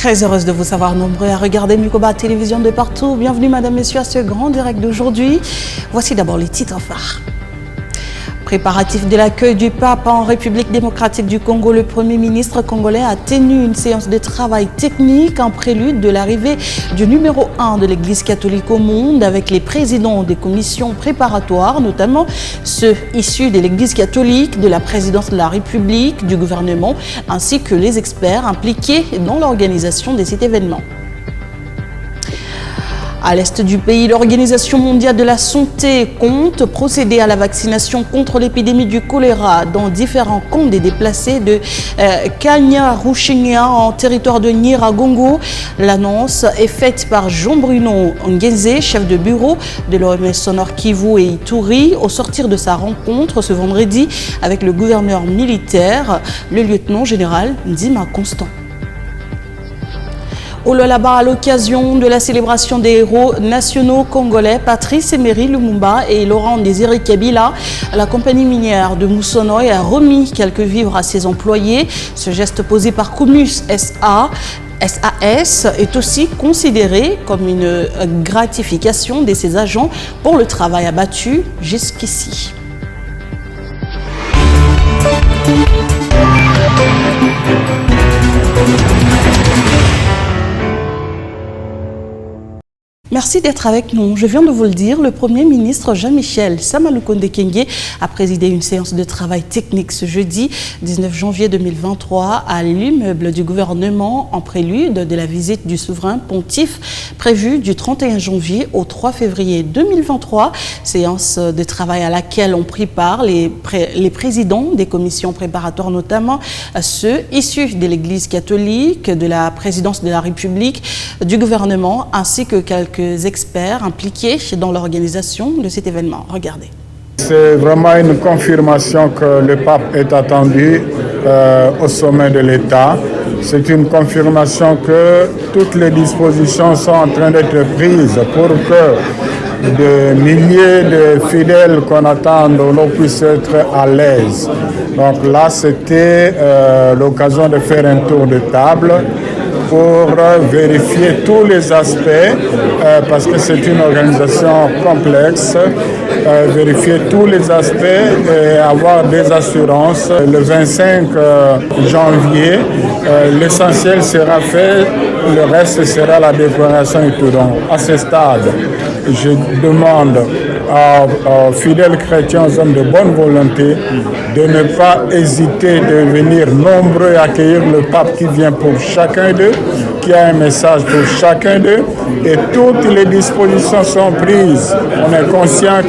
Très heureuse de vous savoir nombreux à regarder Mukoba Télévision de partout. Bienvenue, mesdames, messieurs, à ce grand direct d'aujourd'hui. Voici d'abord les titres phares. Préparatif de l'accueil du pape en République démocratique du Congo, le Premier ministre congolais a tenu une séance de travail technique en prélude de l'arrivée du numéro 1 de l'Église catholique au monde avec les présidents des commissions préparatoires, notamment ceux issus de l'Église catholique, de la présidence de la République, du gouvernement, ainsi que les experts impliqués dans l'organisation de cet événement. À l'est du pays, l'Organisation mondiale de la santé compte procéder à la vaccination contre l'épidémie du choléra dans différents camps des déplacés de Kanyaruchinya en territoire de Nyiragongo. L'annonce est faite par Jean-Bruno Ngenze, chef de bureau de l'OMS Nord Kivu et Ituri, au sortir de sa rencontre ce vendredi avec le gouverneur militaire, le lieutenant général Ndima Constant. Au Lualaba, à l'occasion de la célébration des héros nationaux congolais, Patrice Emery Lumumba et Laurent Désiré Kabila, la compagnie minière de Moussonoy a remis quelques vivres à ses employés. Ce geste posé par Comus SAS est aussi considéré comme une gratification de ses agents pour le travail abattu jusqu'ici. Merci d'être avec nous. Je viens de vous le dire, le Premier ministre Jean-Michel Samalukonde Kyenge a présidé une séance de travail technique ce jeudi 19 janvier 2023 à l'immeuble du gouvernement en prélude de la visite du souverain pontife prévue du 31 janvier au 3 février 2023. Séance de travail à laquelle ont pris part les présidents des commissions préparatoires, notamment ceux issus de l'Église catholique, de la présidence de la République, du gouvernement, ainsi que quelques experts impliqués dans l'organisation de cet événement. Regardez. C'est vraiment une confirmation que le pape est attendu au sommet de l'État. C'est une confirmation que toutes les dispositions sont en train d'être prises pour que des milliers de fidèles qu'on attend puissent être à l'aise. Donc là, c'était l'occasion de faire un tour de table pour vérifier tous les aspects, parce que c'est une organisation complexe, vérifier tous les aspects et avoir des assurances. Le 25 janvier, l'essentiel sera fait, le reste sera la déclaration et tout. Donc, à ce stade, je demande aux fidèles chrétiens, aux hommes de bonne volonté, de ne pas hésiter de venir nombreux et accueillir le pape qui vient pour chacun d'eux, qui a un message pour chacun d'eux, et toutes les dispositions sont prises. On est conscient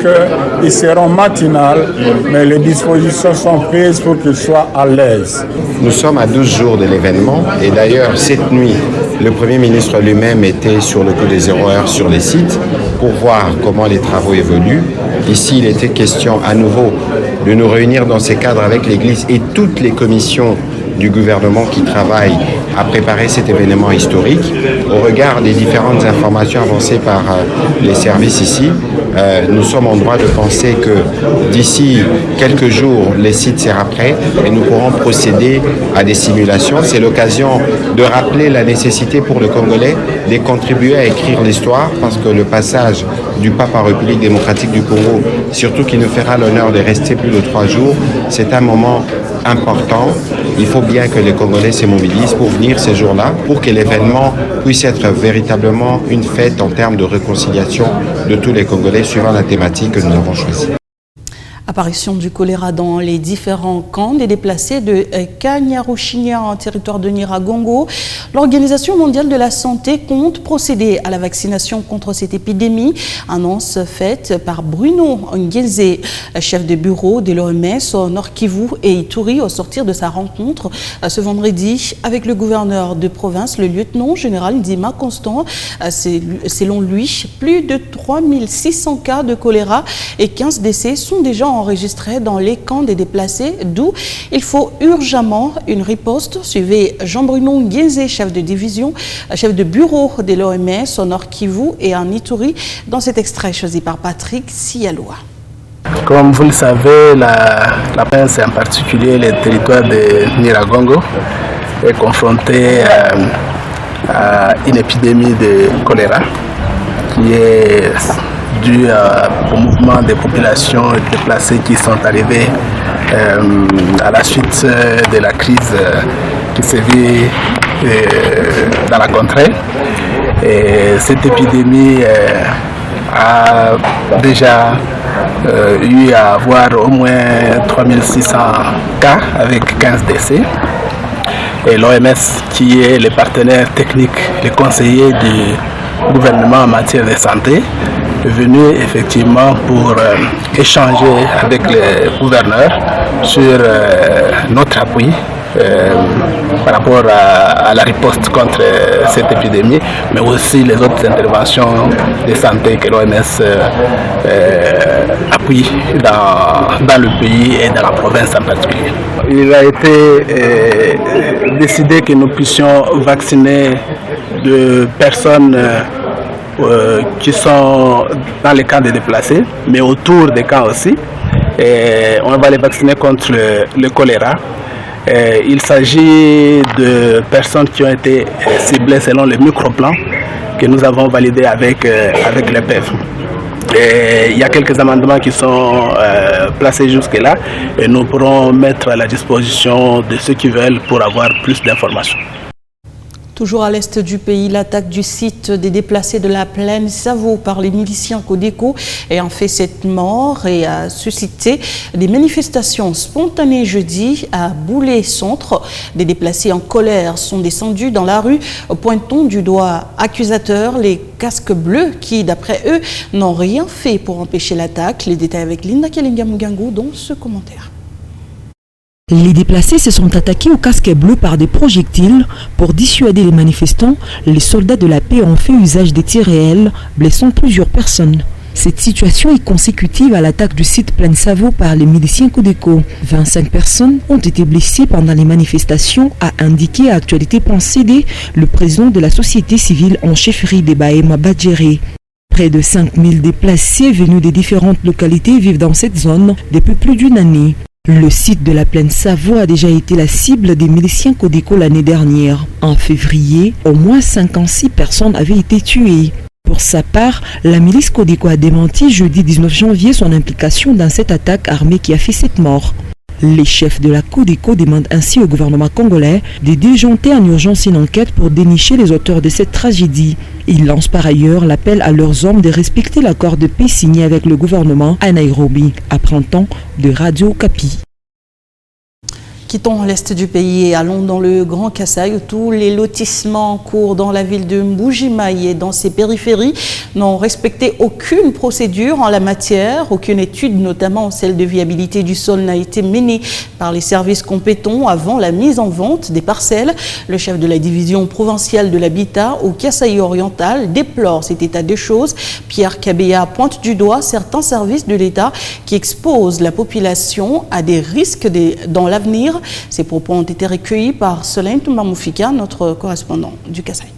qu'ils seront matinales, mais les dispositions sont prises pour qu'ils soient à l'aise. Nous sommes à 12 jours de l'événement, et d'ailleurs cette nuit, le Premier ministre lui-même était sur le coup des 0 heures sur les sites pour voir comment les travaux évoluent. Ici, il était question à nouveau de nous réunir dans ces cadres avec l'Église et toutes les commissions du gouvernement qui travaillent à préparer cet événement historique. Au regard des différentes informations avancées par les services ici, nous sommes en droit de penser que d'ici quelques jours, les sites seront prêts et nous pourrons procéder à des simulations. C'est l'occasion de rappeler la nécessité pour le Congolais de contribuer à écrire l'histoire, parce que le passage du pape en République démocratique du Congo, surtout qui nous fera l'honneur de rester plus de 3 jours, c'est un moment important. Il faut bien que les Congolais se mobilisent pour venir ces jours-là, pour que l'événement puisse être véritablement une fête en termes de réconciliation de tous les Congolais suivant la thématique que nous avons choisie. Apparition du choléra dans les différents camps des déplacés de Kanyaruchinya en territoire de Nyiragongo. L'Organisation mondiale de la santé compte procéder à la vaccination contre cette épidémie. Annonce faite par Bruno Ngenze, chef de bureau de l'OMS au Nord Kivu et Ituri, au sortir de sa rencontre ce vendredi avec le gouverneur de province, le lieutenant général Ndima Constant. Selon lui, plus de 3600 cas de choléra et 15 décès sont déjà enregistrés dans les camps des déplacés, d'où il faut urgemment une riposte. Suivez Jean-Bruno Ngenze, chef de division, chef de bureau de l'OMS au Nord Kivu et en Ituri, dans cet extrait choisi par Patrick Sialoa. Comme vous le savez, la province, en particulier le territoire de Nyiragongo, est confronté à une épidémie de choléra qui est due au mouvement des populations déplacées qui sont arrivées à la suite de la crise qui sévit dans la contrée. Et cette épidémie a déjà eu à avoir au moins 3600 cas avec 15 décès. Et l'OMS, qui est le partenaire technique, le conseiller du gouvernement en matière de santé, est venu effectivement pour échanger avec les gouverneurs sur notre appui par rapport à la riposte contre cette épidémie, mais aussi les autres interventions de santé que l'OMS appuie dans le pays et dans la province en particulier. Il a été décidé que nous puissions vacciner de personnes qui sont dans les camps de déplacés, mais autour des camps aussi. Et on va les vacciner contre le choléra. Il s'agit de personnes qui ont été ciblées selon le microplan que nous avons validé avec le PEF. Et il y a quelques amendements qui sont placés jusque-là et nous pourrons mettre à la disposition de ceux qui veulent pour avoir plus d'informations. Toujours à l'est du pays, l'attaque du site des déplacés de la plaine Savo par les miliciens Codeco ayant fait 7 morts et a suscité des manifestations spontanées jeudi à Boulay-Centre. Des déplacés en colère sont descendus dans la rue, pointant du doigt accusateur les casques bleus qui, d'après eux, n'ont rien fait pour empêcher l'attaque. Les détails avec Linda Kelinga Mugango dans ce commentaire. Les déplacés se sont attaqués aux casques bleus par des projectiles. Pour dissuader les manifestants, les soldats de la paix ont fait usage des tirs réels, blessant plusieurs personnes. Cette situation est consécutive à l'attaque du site Plaine Savo par les miliciens Codeco. 25 personnes ont été blessées pendant les manifestations, a indiqué à Actualité.cd le président de la société civile en chefferie des Bahema Badjéré. Près de 5000 déplacés venus des différentes localités vivent dans cette zone depuis plus d'une année. Le site de la plaine Savo a déjà été la cible des miliciens Codeco l'année dernière. En février, au moins 56 personnes avaient été tuées. Pour sa part, la milice Codeco a démenti jeudi 19 janvier son implication dans cette attaque armée qui a fait 7 morts. Les chefs de la Codeco demandent ainsi au gouvernement congolais de diligenter en urgence une enquête pour dénicher les auteurs de cette tragédie. Ils lancent par ailleurs l'appel à leurs hommes de respecter l'accord de paix signé avec le gouvernement à Nairobi, apprend-on de Radio Okapi. Quittons l'est du pays et allons dans le Grand Kasaï où tous les lotissements en cours dans la ville de Mbujimayi et dans ses périphéries n'ont respecté aucune procédure en la matière. Aucune étude, notamment celle de viabilité du sol, n'a été menée par les services compétents avant la mise en vente des parcelles. Le chef de la division provinciale de l'habitat au Kasaï oriental déplore cet état de choses. Pierre Kabeya pointe du doigt certains services de l'État qui exposent la population à des risques dans l'avenir. Ces propos ont été recueillis par Solène Toumbamoufika, notre correspondant du Kasaï.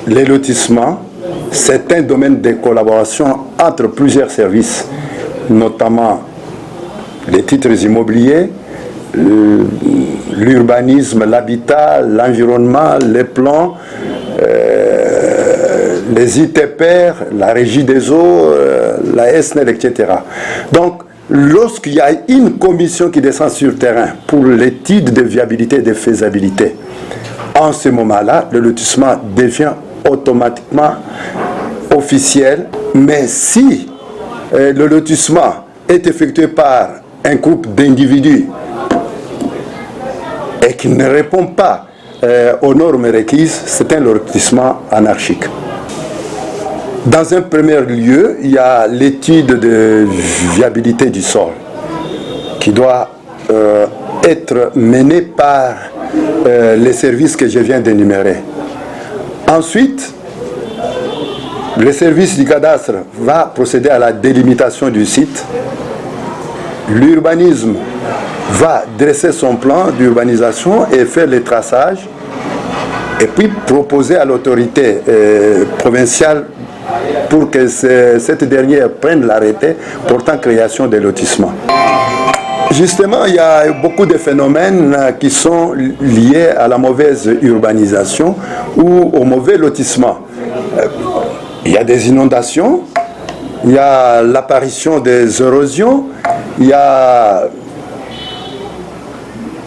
Les lotissements, c'est un domaine de collaboration entre plusieurs services, notamment les titres immobiliers, l'urbanisme, l'habitat, l'environnement, les plans, les ITPR, la régie des eaux, la SNEL, etc. Donc, lorsqu'il y a une commission qui descend sur le terrain pour l'étude de viabilité et de faisabilité, en ce moment-là, le lotissement devient automatiquement officiel. Mais si le lotissement est effectué par un groupe d'individus et qui ne répond pas aux normes requises, c'est un lotissement anarchique. Dans un premier lieu, il y a l'étude de viabilité du sol qui doit être menée par les services que je viens d'énumérer. Ensuite, le service du cadastre va procéder à la délimitation du site. L'urbanisme va dresser son plan d'urbanisation et faire les traçages et puis proposer à l'autorité provinciale pour que cette dernière prenne l'arrêté portant création des lotissements. Justement, il y a beaucoup de phénomènes qui sont liés à la mauvaise urbanisation ou au mauvais lotissement. Il y a des inondations, il y a l'apparition des érosions, il y a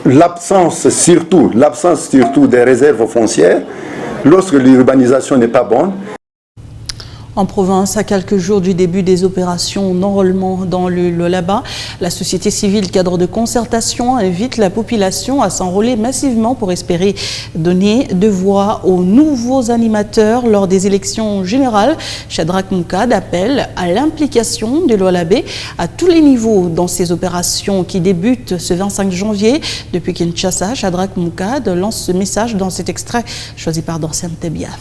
l'absence surtout des réserves foncières lorsque l'urbanisation n'est pas bonne. En province, à quelques jours du début des opérations d'enrôlement dans le Lualaba, la société civile, cadre de concertation, invite la population à s'enrôler massivement pour espérer donner de voix aux nouveaux animateurs lors des élections générales. Shadrack Moukad appelle à l'implication des Lualabais à tous les niveaux dans ces opérations qui débutent ce 25 janvier. Depuis Kinshasa, Shadrack Moukad lance ce message dans cet extrait choisi par Dorsen Tebiav.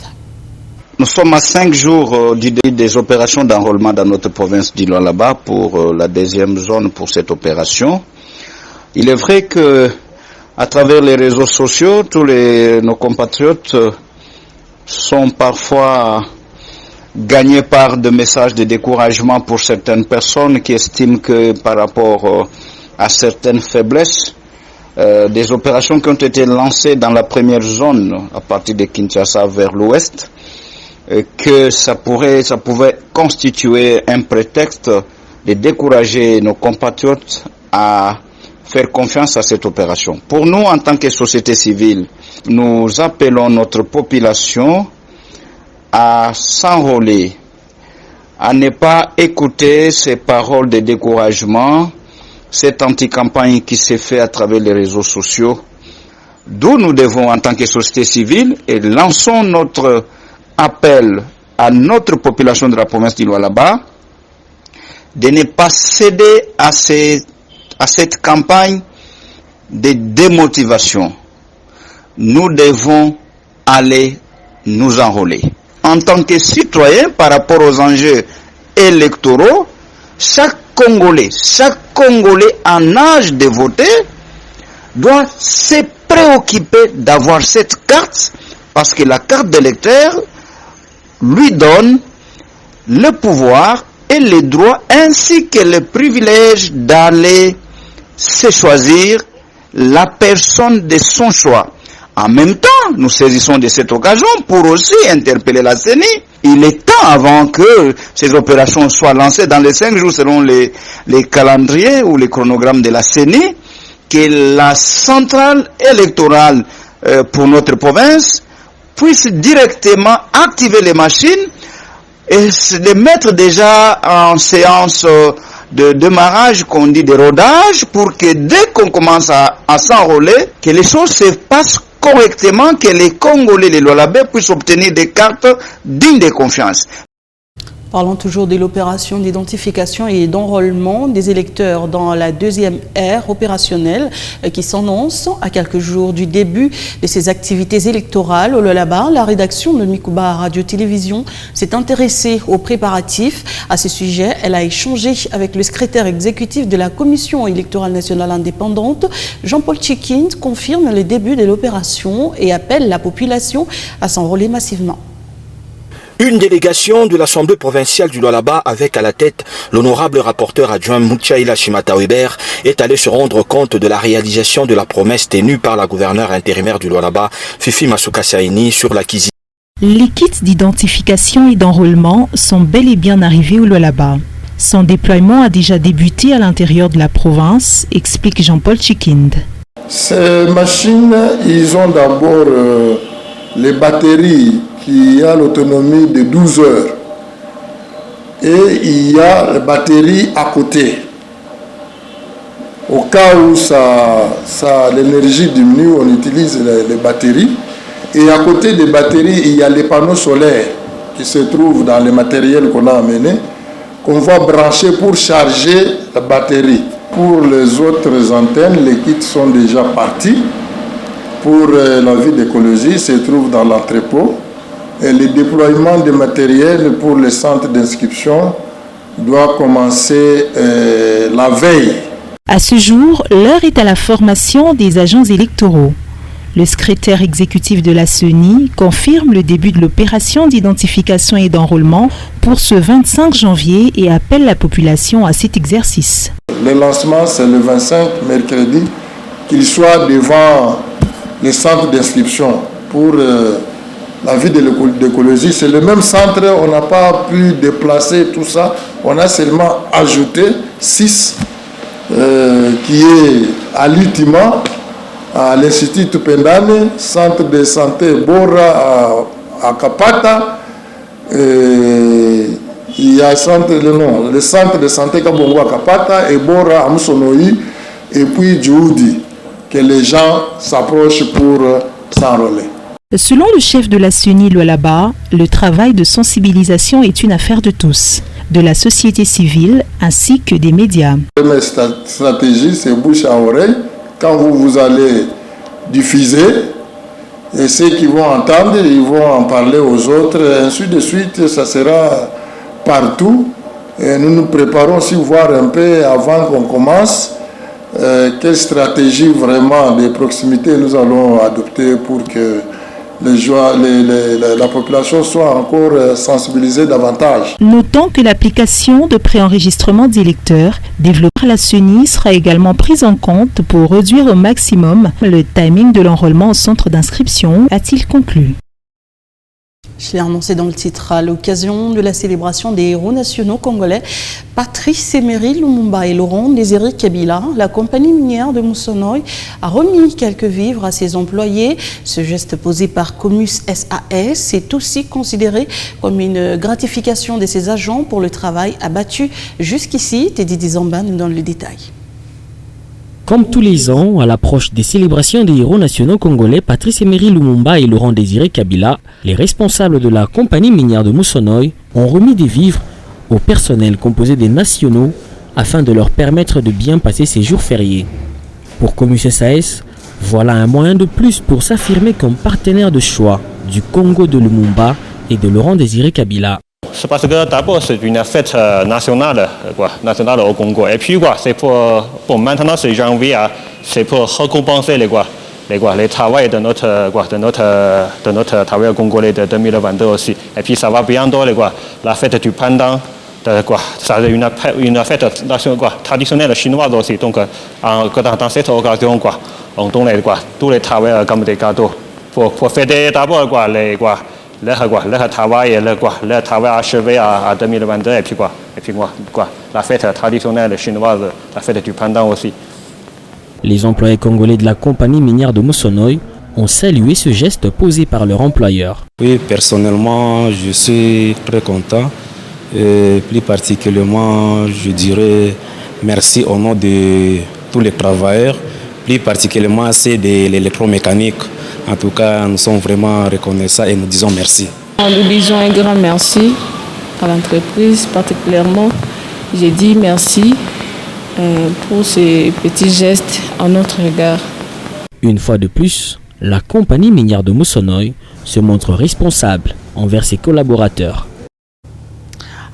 Nous sommes à 5 jours du début des opérations d'enrôlement dans notre province du Lualaba pour la deuxième zone pour cette opération. Il est vrai que à travers les réseaux sociaux, nos compatriotes sont parfois gagnés par des messages de découragement pour certaines personnes qui estiment que par rapport à certaines faiblesses, des opérations qui ont été lancées dans la première zone à partir de Kinshasa vers l'ouest, que ça pouvait constituer un prétexte de décourager nos compatriotes à faire confiance à cette opération. Pour nous, en tant que société civile, nous appelons notre population à s'enrôler, à ne pas écouter ces paroles de découragement, cette anti-campagne qui s'est faite à travers les réseaux sociaux, d'où nous devons, en tant que société civile, et lançons notre appel à notre population de la province du Lualaba de ne pas céder à cette campagne de démotivation. Nous devons aller nous enrôler. En tant que citoyens, par rapport aux enjeux électoraux, chaque Congolais en âge de voter doit se préoccuper d'avoir cette carte, parce que la carte d'électeur lui donne le pouvoir et les droits ainsi que le privilège d'aller se choisir la personne de son choix. En même temps, nous saisissons de cette occasion pour aussi interpeller la CENI. Il est temps, avant que ces opérations soient lancées dans les 5 jours selon les calendriers ou les chronogrammes de la CENI, que la centrale électorale pour notre province puisse directement activer les machines et les mettre déjà en séance de démarrage, qu'on dit de rodage, pour que dès qu'on commence à s'enrôler, que les choses se passent correctement, que les Congolais, les Lualabais puissent obtenir des cartes dignes de confiance. Parlons toujours de l'opération d'identification et d'enrôlement des électeurs dans la deuxième ère opérationnelle qui s'annonce à quelques jours du début de ces activités électorales au Lualaba. La rédaction de Mikuba Radio-Télévision s'est intéressée aux préparatifs. À ce sujet, elle a échangé avec le secrétaire exécutif de la Commission électorale nationale indépendante. Jean-Paul Tchikind confirme le début de l'opération et appelle la population à s'enrôler massivement. Une délégation de l'Assemblée provinciale du Lualaba avec à la tête l'honorable rapporteur adjoint Mouchaïla Shimata-Weber est allé se rendre compte de la réalisation de la promesse tenue par la gouverneure intérimaire du Lualaba, Fifi Masuka Saini, sur l'acquisition. Les kits d'identification et d'enrôlement sont bel et bien arrivés au Lualaba. Son déploiement a déjà débuté à l'intérieur de la province, explique Jean-Paul Tchikind. Ces machines, ils ont d'abord les batteries qui a l'autonomie de 12 heures. Et il y a la batterie à côté. Au cas où l'énergie diminue, on utilise les batteries. Et à côté des batteries, il y a les panneaux solaires qui se trouvent dans les matériels qu'on a amenés, qu'on va brancher pour charger la batterie. Pour les autres antennes, les kits sont déjà partis. Pour la vie d'écologie, se trouve dans l'entrepôt. Et le déploiement de matériel pour les centres d'inscription doit commencer la veille. À ce jour, l'heure est à la formation des agents électoraux. Le secrétaire exécutif de la CENI confirme le début de l'opération d'identification et d'enrôlement pour ce 25 janvier et appelle la population à cet exercice. Le lancement, c'est le 25, mercredi, qu'il soit devant les centres d'inscription pour la vie de l'écologie. C'est le même centre, on n'a pas pu déplacer tout ça. On a seulement ajouté 6 qui est à l'Ultima, à l'Institut Tupendane, centre de santé Bora à Kapata. Il y a le centre de santé Kabongo à Kapata et Bora à Moussonoi et puis Djoudi, que les gens s'approchent pour s'enrôler. Selon le chef de la CENI Lualaba, le travail de sensibilisation est une affaire de tous, de la société civile ainsi que des médias. La stratégie, c'est bouche à oreille. Quand vous allez diffuser, et ceux qui vont entendre, ils vont en parler aux autres, et ainsi de suite, ça sera partout. Et nous nous préparons aussi voir un peu avant qu'on commence quelle stratégie vraiment de proximité nous allons adopter pour que la population soit encore sensibilisée davantage. Notons que l'application de préenregistrement des lecteurs développée par la CENI sera également prise en compte pour réduire au maximum le timing de l'enrôlement au centre d'inscription, a-t-il conclu. Je l'ai annoncé dans le titre, à l'occasion de la célébration des héros nationaux congolais, Patrice Emery Lumumba et Laurent Désiré Kabila, la compagnie minière de Moussonoï a remis quelques vivres à ses employés. Ce geste posé par Comus SAS est aussi considéré comme une gratification de ses agents pour le travail abattu jusqu'ici. Teddy Dizamba nous donne le détail. Comme tous les ans, à l'approche des célébrations des héros nationaux congolais, Patrice Emery Lumumba et Laurent Désiré Kabila, les responsables de la compagnie minière de Moussonoï, ont remis des vivres au personnel composé des nationaux afin de leur permettre de bien passer ces jours fériés. Pour Comus SAS, voilà un moyen de plus pour s'affirmer comme partenaire de choix du Congo de Lumumba et de Laurent Désiré Kabila. C'est parce que d'abord c'est une fête nationale au Congo. Et puis c'est pour maintenant c'est janvier, c'est pour récompenser les travaux de notre travail congolais de 2022 aussi. Et puis ça va bientôt la fête du pendant. C'est une fête traditionnelle chinoise aussi. Donc dans cette occasion, on donne tous les travailleurs comme des cadeaux pour fêter d'abord leur travail achevé à 2022 et puis la fête traditionnelle chinoise, la fête du pendant aussi. Les employés congolais de la compagnie minière de Moussonoï ont salué ce geste posé par leur employeur. Oui, personnellement, je suis très content. Et plus particulièrement, je dirais merci au nom de tous les travailleurs, plus particulièrement ceux de l'électromécanique. En tout cas, nous sommes vraiment reconnaissants et nous disons merci. Nous disons un grand merci à l'entreprise, particulièrement. J'ai dit merci pour ces petits gestes en notre regard. Une fois de plus, la compagnie minière de Moussonoï se montre responsable envers ses collaborateurs.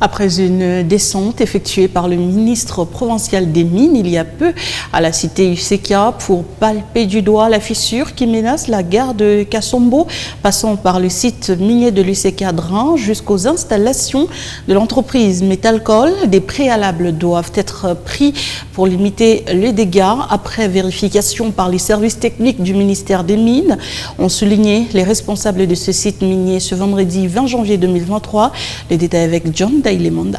Après une descente effectuée par le ministre provincial des Mines il y a peu à la cité UCK pour palper du doigt la fissure qui menace la gare de Kassombo, passant par le site minier de l'UCK Drin jusqu'aux installations de l'entreprise Metalcol, des préalables doivent être pris pour limiter les dégâts. Après vérification par les services techniques du ministère des Mines, ont souligné les responsables de ce site minier ce vendredi 20 janvier 2023. Les détails avec John Daïlemanda.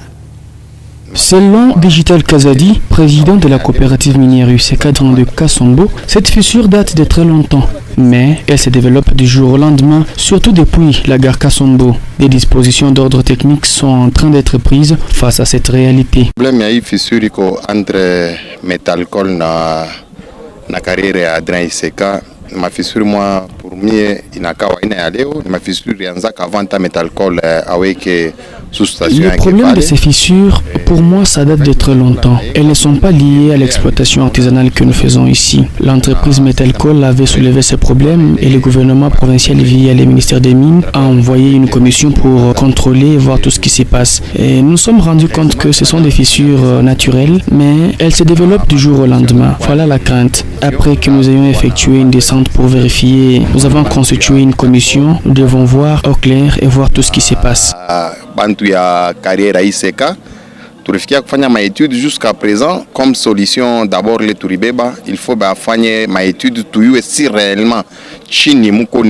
Selon Digital Kazadi, président de la coopérative minière UCK de Kassombo, cette fissure date de très longtemps, mais elle se développe du jour au lendemain, surtout depuis la gare Kassombo. Des dispositions d'ordre technique sont en train d'être prises face à cette réalité. Le problème est fissure entre Metalcol na carrière à Drin UCK. Ma fissure moi pour moi inakawa inaeleo ma fissure yanzaka avant ta Metalcol avec sous-station. Le problème de ces fissures, pour moi, ça date de très longtemps. Elles ne sont pas liées à l'exploitation artisanale que nous faisons ici. L'entreprise Metalcol avait soulevé ces problèmes et le gouvernement provincial via le ministère des Mines a envoyé une commission pour contrôler et voir tout ce qui se passe. Et nous nous sommes rendus compte que ce sont des fissures naturelles, mais elles se développent du jour au lendemain. Voilà la crainte. Après que nous ayons effectué une descente pour vérifier, nous avons constitué une commission. Nous devons voir au clair et voir tout ce qui se passe. Bantu ya carrière ICK tulifikia kufanya maétude jusqu'à présent comme solution d'abord le turibeba il faut bafanye maétude tuyue si réellement chini muko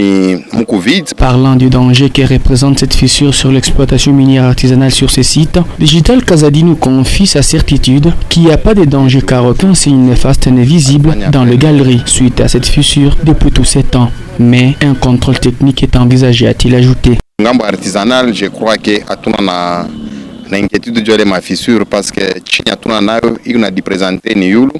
vide. Parlant du danger que représente cette fissure sur l'exploitation minière artisanale sur ces sites, Digital Kazadi nous confie sa certitude qu'il n'y a pas de danger car aucun signe néfaste n'est visible dans les galeries suite à cette fissure depuis tous ces temps. Mais un contrôle technique est envisagé, a-t-il ajouté. Ngambo artisanal, je crois que atuna na inquiétude de ma fissure parce que chini atuna nayo ina di présenter ni yulu.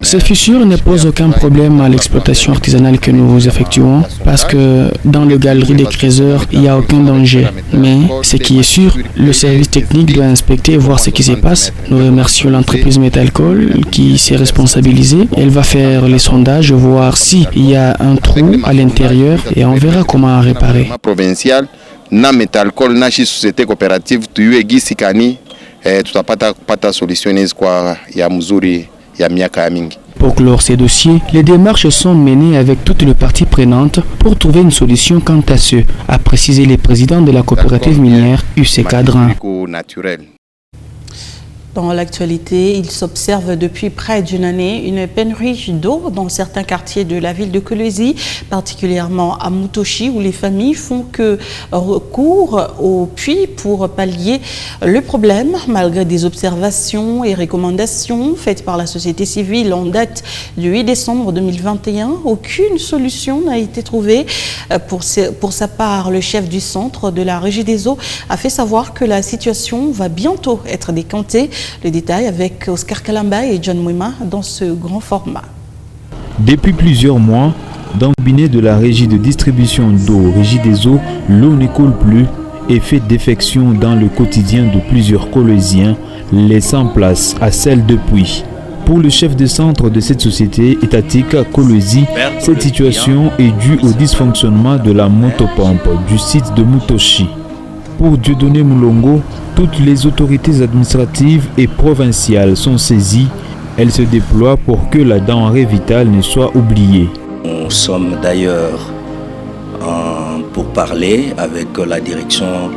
Ces fissures ne posent aucun problème à l'exploitation artisanale que nous effectuons parce que dans les galeries des creuseurs, il n'y a aucun danger. Mais ce qui est sûr, le service technique doit inspecter et voir ce qui se passe. Nous remercions l'entreprise Metalcol qui s'est responsabilisée. Elle va faire les sondages, voir s'il y a un trou à l'intérieur et on verra comment réparer. Na Metalcol na société coopérative tuyue gisikani tutapata solutions kwa ya mzuri. Pour clore ces dossiers, les démarches sont menées avec toutes les parties prenantes pour trouver une solution quant à ce, a précisé le président de la coopérative minière UC Cadrin. Dans l'actualité, il s'observe depuis près d'une année une pénurie d'eau dans certains quartiers de la ville de Kolwezi, particulièrement à Mutoshi, où les familles font que recours au puits pour pallier le problème, malgré des observations et recommandations faites par la société civile en date du 8 décembre 2021. Aucune solution n'a été trouvée. Pour sa part, le chef du centre de la Régie des eaux a fait savoir que la situation va bientôt être décantée. Le détail avec Oscar Kalamba et John Mwema dans ce grand format. Depuis plusieurs mois, dans le cabinet de la régie de distribution d'eau, Régie des eaux, l'eau ne coule plus et fait défection dans le quotidien de plusieurs Kolweziens, laissant place à celle de puits. Pour le chef de centre de cette société étatique Kolwezi, cette situation est due au dysfonctionnement de la motopompe du site de Mutoshi. Pour Dieudonné Moulongo, toutes les autorités administratives et provinciales sont saisies. Elles se déploient pour que la denrée vitale ne soit oubliée. Nous sommes d'ailleurs pour parler avec la direction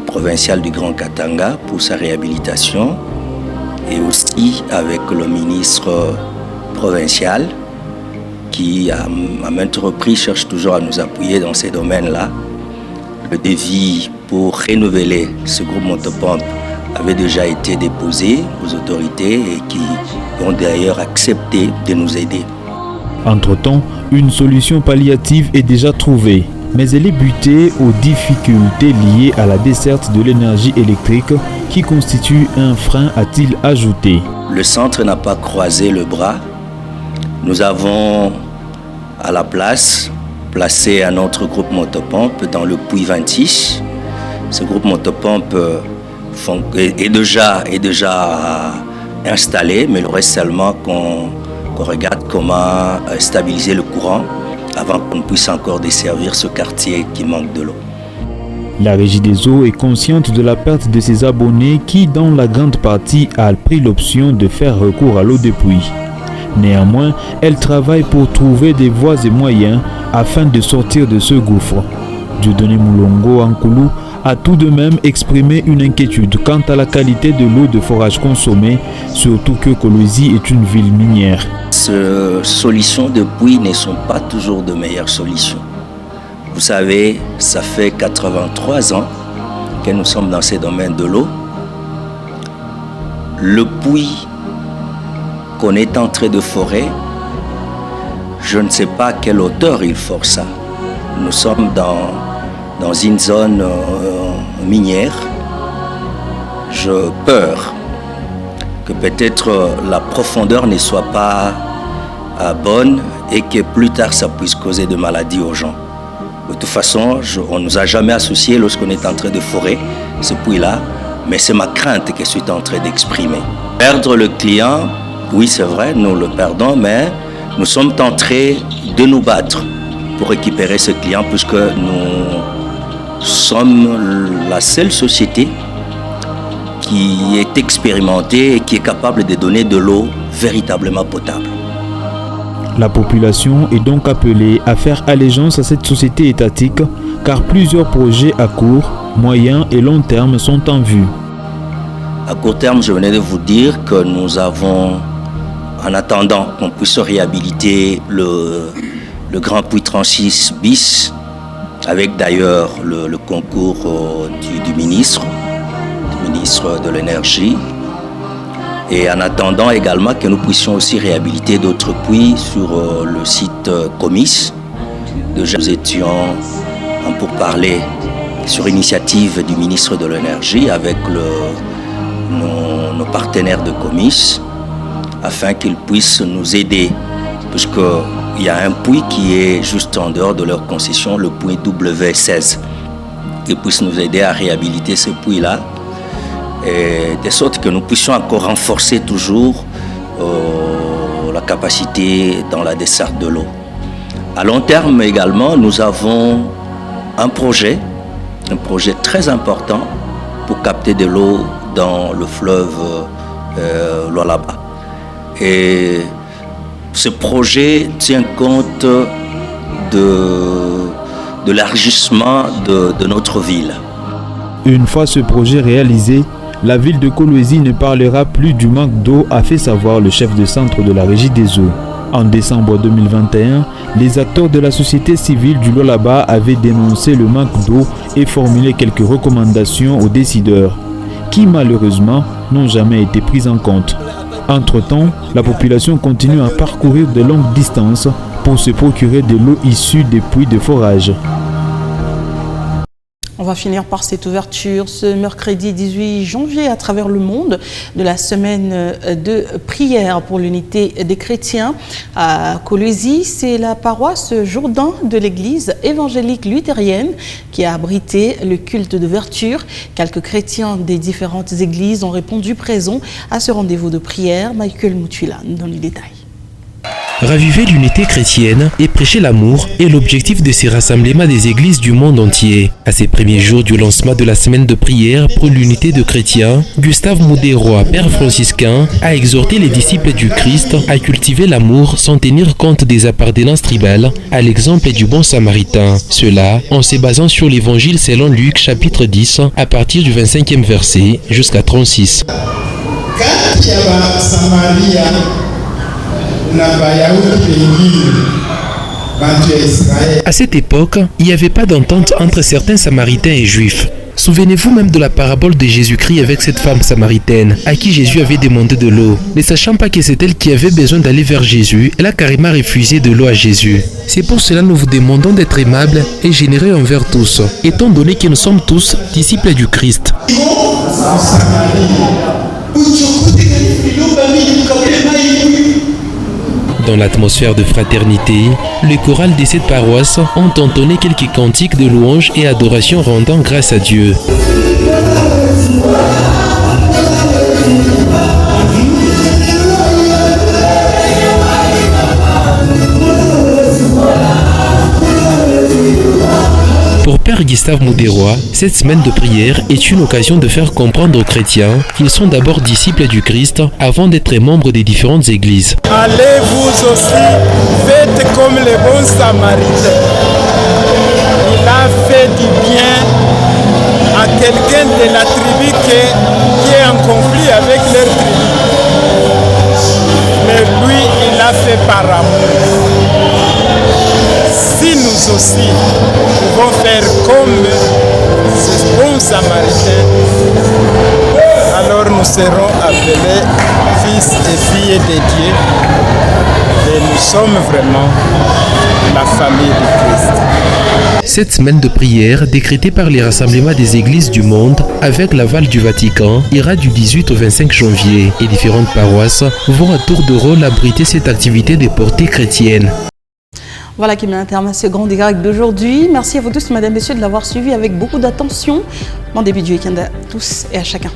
provinciale du Grand Katanga pour sa réhabilitation et aussi avec le ministre provincial qui à maintes reprises cherche toujours à nous appuyer dans ces domaines-là. Le devis pour renouveler ce groupe motopompe avait déjà été déposé aux autorités et qui ont d'ailleurs accepté de nous aider. Entre-temps, une solution palliative est déjà trouvée, mais elle est butée aux difficultés liées à la desserte de l'énergie électrique qui constitue un frein, a-t-il ajouté. Le centre n'a pas croisé le bras. Nous avons à la place placé un autre groupe motopompe dans le puits 26. Ce groupe motopompe est déjà installé, mais il reste seulement qu'on regarde comment stabiliser le courant avant qu'on puisse encore desservir ce quartier qui manque de l'eau. La Régie des eaux est consciente de la perte de ses abonnés qui, dans la grande partie, a pris l'option de faire recours à l'eau de puits. Néanmoins, elle travaille pour trouver des voies et moyens afin de sortir de ce gouffre. Dieudonné Moulongo Ankoulou a tout de même exprimé une inquiétude quant à la qualité de l'eau de forage consommée, surtout que Kolwezi est une ville minière. Ces solutions de puits ne sont pas toujours de meilleures solutions. Vous savez, ça fait 83 ans que nous sommes dans ces domaines de l'eau. Le puits qu'on est en train de forer, je ne sais pas à quelle hauteur il fore ça. Nous sommes dans une zone minière. Je peur que peut-être la profondeur ne soit pas bonne et que plus tard ça puisse causer de maladies aux gens. De toute façon, on ne nous a jamais associés lorsqu'on est en train de forer ce puits-là, mais c'est ma crainte que je suis en train d'exprimer. Perdre le client, oui c'est vrai, nous le perdons, mais nous sommes en train de nous battre pour récupérer ce client puisque nous sommes la seule société qui est expérimentée et qui est capable de donner de l'eau véritablement potable. La population est donc appelée à faire allégeance à cette société étatique car plusieurs projets à court, moyen et long terme sont en vue. À court terme, je venais de vous dire que nous avons, en attendant qu'on puisse réhabiliter le Grand Puits 36 bis, avec d'ailleurs le concours du ministre de l'Énergie, et en attendant également que nous puissions aussi réhabiliter d'autres puits sur le site Comis. Déjà, nous étions en pourparlers sur initiative du ministre de l'Énergie avec nos partenaires de Comis afin qu'ils puissent nous aider, puisqu'il y a un puits qui est juste en dehors de leur concession, le puits W16. Qu'ils puissent nous aider à réhabiliter ce puits-là, et de sorte que nous puissions encore renforcer toujours la capacité dans la desserte de l'eau. À long terme également, nous avons un projet très important pour capter de l'eau dans le fleuve Lualaba. Et ce projet tient compte de l'élargissement de notre ville. Une fois ce projet réalisé, la ville de Kolwezi ne parlera plus du manque d'eau, a fait savoir le chef de centre de la Régie des eaux. En décembre 2021, les acteurs de la société civile du Lualaba avaient dénoncé le manque d'eau et formulé quelques recommandations aux décideurs, qui malheureusement n'ont jamais été prises en compte. Entre-temps, la population continue à parcourir de longues distances pour se procurer de l'eau issue des puits de forage. On va finir par cette ouverture ce mercredi 18 janvier à travers le monde de la semaine de prière pour l'unité des chrétiens. À Kolwezi, c'est la paroisse Jourdain de l'église évangélique luthérienne qui a abrité le culte d'ouverture. Quelques chrétiens des différentes églises ont répondu présents à ce rendez-vous de prière. Michael Moutuila dans les détails. Raviver l'unité chrétienne et prêcher l'amour est l'objectif de ces rassemblements des églises du monde entier. À ces premiers jours du lancement de la semaine de prière pour l'unité de chrétiens, Gustave Mouderoa, père franciscain, a exhorté les disciples du Christ à cultiver l'amour sans tenir compte des appartenances tribales, à l'exemple du bon samaritain. Cela en se basant sur l'évangile selon Luc chapitre 10 à partir du 25e verset jusqu'à 36. À cette époque, il n'y avait pas d'entente entre certains Samaritains et Juifs. Souvenez-vous même de la parabole de Jésus-Christ avec cette femme samaritaine à qui Jésus avait demandé de l'eau. Ne sachant pas que c'est elle qui avait besoin d'aller vers Jésus, elle a carrément refusé de l'eau à Jésus. C'est pour cela que nous vous demandons d'être aimables et généreux envers tous, étant donné que nous sommes tous disciples du Christ. Dans l'atmosphère de fraternité, les chorales de cette paroisse ont entonné quelques cantiques de louange et adoration rendant grâce à Dieu. Pour Père Gustave Mouderoa, cette semaine de prière est une occasion de faire comprendre aux chrétiens qu'ils sont d'abord disciples du Christ avant d'être membres des différentes églises. Allez vous aussi, faites comme les bons Samaritains. Il a fait du bien à quelqu'un de la tribu qui est en conflit avec leur tribu. Mais lui, il l'a fait par amour. Si nous aussi pouvons faire comme ce bon Samaritain, alors nous serons appelés fils et filles de Dieu et nous sommes vraiment la famille de Christ. Cette semaine de prière, décrétée par les rassemblements des églises du monde avec l'aval du Vatican, ira du 18 au 25 janvier et différentes paroisses vont à tour de rôle abriter cette activité de portée chrétienne. Voilà qui met un terme à ce grand direct d'aujourd'hui. Merci à vous tous, mesdames et messieurs, de l'avoir suivi avec beaucoup d'attention. Bon début du week-end à tous et à chacun.